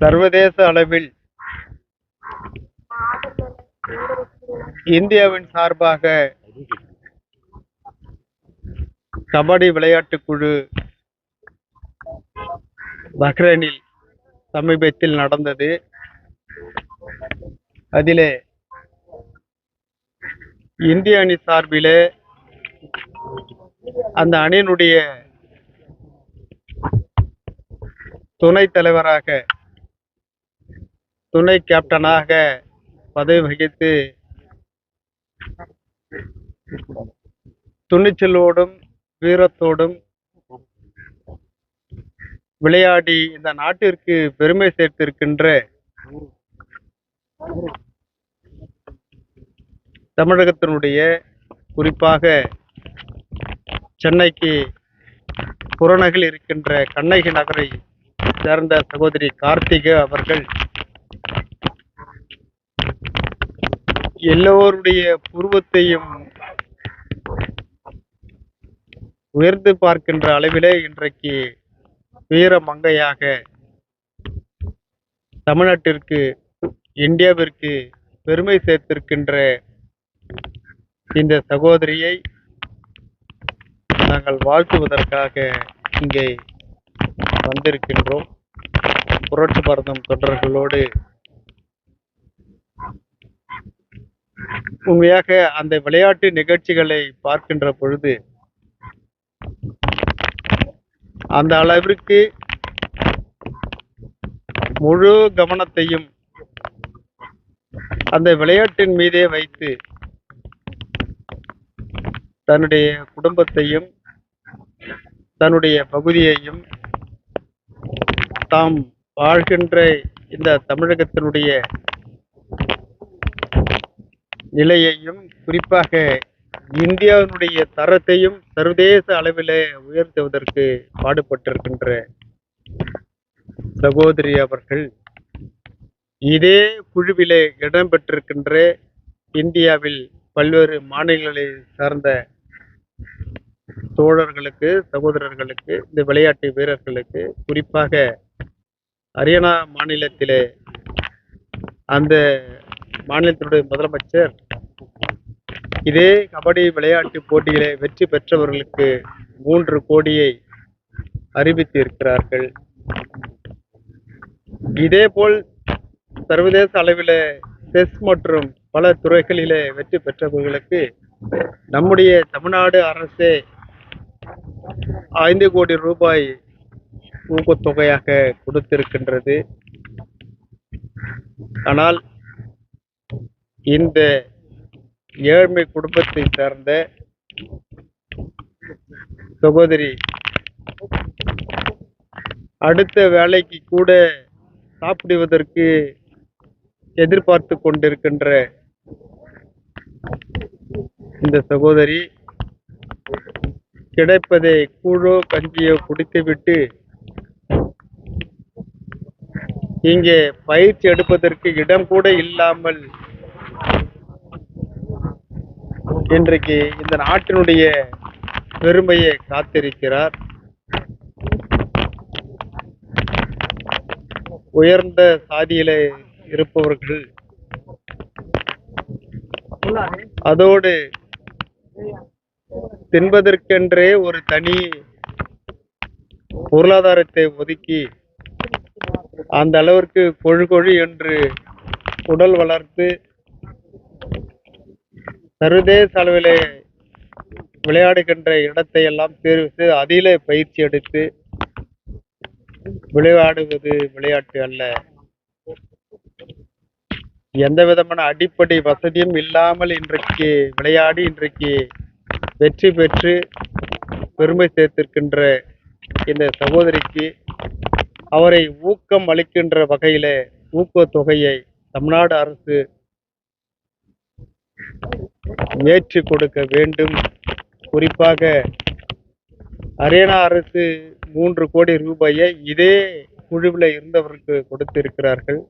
சர்வதேச அளவில் இந்தியாவின் சார்பாக கபடி விளையாட்டுக் குழு பஹ்ரைனில் சமீபத்தில் நடந்தது. அதிலே இந்திய அணி சார்பிலே அந்த அணியினுடைய துணைத் தலைவராக, துணை கேப்டனாக பதவி வகித்து துணிச்சலோடும் வீரத்தோடும் விளையாடி இந்த நாட்டிற்கு பெருமை சேர்த்திருக்கின்ற தமிழகத்தினுடைய, குறிப்பாக சென்னைக்கு புறநகரில் இருக்கின்ற கண்ணகி நகரை சேர்ந்த சகோதரி கார்த்திகா அவர்கள் எல்லோருடைய புருவத்தையும் உயர்ந்து பார்க்கின்ற அளவிலே இன்றைக்கு வீர மங்கையாக தமிழ்நாட்டிற்கு, இந்தியாவிற்கு பெருமை சேர்த்திருக்கின்ற இந்த சகோதரியை நாங்கள் வாழ்த்துவதற்காக இங்கே வந்திருக்கின்றோம். புரட்சி பாரதம் தொண்டர்களோடு உண்மையாக அந்த விளையாட்டு நிகழ்ச்சிகளை பார்க்கின்ற பொழுது அந்த அளவிற்கு முழு கவனத்தையும் அந்த விளையாட்டின் மீதே வைத்து தன்னுடைய குடும்பத்தையும் தன்னுடைய பகுதியையும் தாம் வாழ்கின்ற இந்த தமிழகத்தினுடைய நிலையையும், குறிப்பாக இந்தியாவினுடைய தரத்தையும் சர்வதேச அளவிலே உயர்த்துவதற்கு பாடுபட்டிருக்கின்ற சகோதரி அவர்கள் இதே குழுவிலே இடம்பெற்றிருக்கின்ற இந்தியாவில் பல்வேறு மாநிலங்களை சார்ந்த தோழர்களுக்கு, சகோதரர்களுக்கு, இந்த விளையாட்டு வீரர்களுக்கு, குறிப்பாக ஹரியானா மாநிலத்திலே அந்த மாநிலத்தினுடைய முதலமைச்சர் இதே கபடி விளையாட்டு போட்டியிலே வெற்றி பெற்றவர்களுக்கு 3 கோடியை அறிவித்து இருக்கிறார்கள். இதேபோல் சர்வதேச அளவில் செஸ் மற்றும் பல துறைகளிலே வெற்றி பெற்றவர்களுக்கு நம்முடைய தமிழ்நாடு அரசே 5 கோடி ரூபாய் ஊக்கத்தொகையாக கொடுத்திருக்கின்றது. ஆனால் இந்த ஏழ்மை குடும்பத்தை சார்ந்த சகோதரி அடுத்த வேலைக்கு கூட சாப்பிடுவதற்கு எதிர்பார்த்து கொண்டிருக்கின்ற இந்த சகோதரி கிடைப்பதை கூழோ கஞ்சியோ குடித்துவிட்டு இங்கே பயிற்சி எடுப்பதற்கு இடம் கூட இல்லாமல் இன்றைக்கு இந்த நாட்டினுடைய பெருமையை காத்திருக்கிறார். உயர்ந்த சாதியில இருப்பவர்கள், அதோடு தின்பதற்கென்றே ஒரு தனி பொருளாதாரத்தை ஒதுக்கி அந்த அளவிற்கு கொழு என்று உடல் வளர்த்து சர்வதேச அளவிலே விளையாடுகின்ற இடத்தை எல்லாம் தேர்வு செய்து அதிலே பயிற்சி எடுத்து விளையாடுவது விளையாட்டு அல்ல. எந்த விதமான அடிப்படை வசதியும் இல்லாமல் இன்றைக்கு விளையாடி இன்றைக்கு வெற்றி பெற்று பெருமை சேர்த்திருக்கின்ற இந்த சகோதரிக்கு அவரை ஊக்கம் அளிக்கின்ற வகையில ஊக்கத்தொகையை தமிழ்நாடு அரசு ஏற்றி கொடுக்க வேண்டும். குறிப்பாக ஹரியானா அரசு 3 கோடி ரூபாயை இதே குழுவில் இருந்தவர்களுக்கு கொடுத்திருக்கிறார்கள்.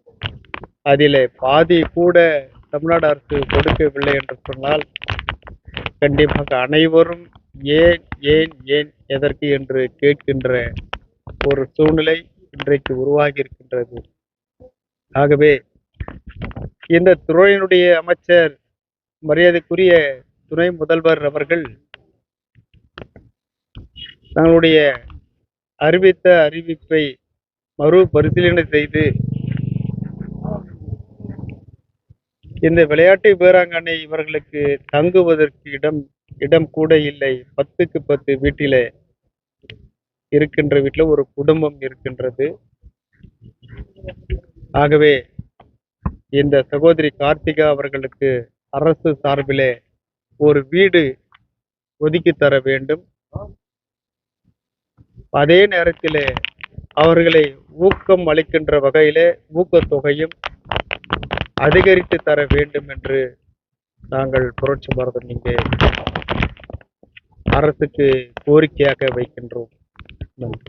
அதிலே பாதி கூட தமிழ்நாடு அரசு கொடுக்கவில்லை என்று சொன்னால் கண்டிப்பாக அனைவரும் ஏன் ஏன் ஏன் எதற்கு என்று கேட்கின்ற ஒரு சூழ்நிலை இன்றைக்கு உருவாகி இருக்கின்றது. ஆகவே இந்த துறையினுடைய அமைச்சர் மரியாதைக்குரிய துணை முதல்வர் அவர்கள் தங்களுடைய அறிவித்த அறிவிப்பை மறுபரிசீலனை செய்து இந்த விளையாட்டு வீராங்கனை இவர்களுக்கு தங்குவதற்கு இடம் கூட இல்லை. 10க்கு 10 வீட்டிலே இருக்கின்ற வீட்டில் ஒரு குடும்பம் இருக்கின்றது. ஆகவே இந்த சகோதரி கார்த்திகா அவர்களுக்கு அரசு சார்பிலே ஒரு வீடு ஒதுக்கி தர வேண்டும். அதே நேரத்திலே அவர்களை ஊக்கம் அளிக்கின்ற வகையிலே ஊக்கத்தொகையும் அதிகரித்து தர வேண்டும் என்று நாங்கள் புரட்சி பாரதம் இங்கே அரசுக்கு கோரிக்கையாக வைக்கின்றோம். நன்றி.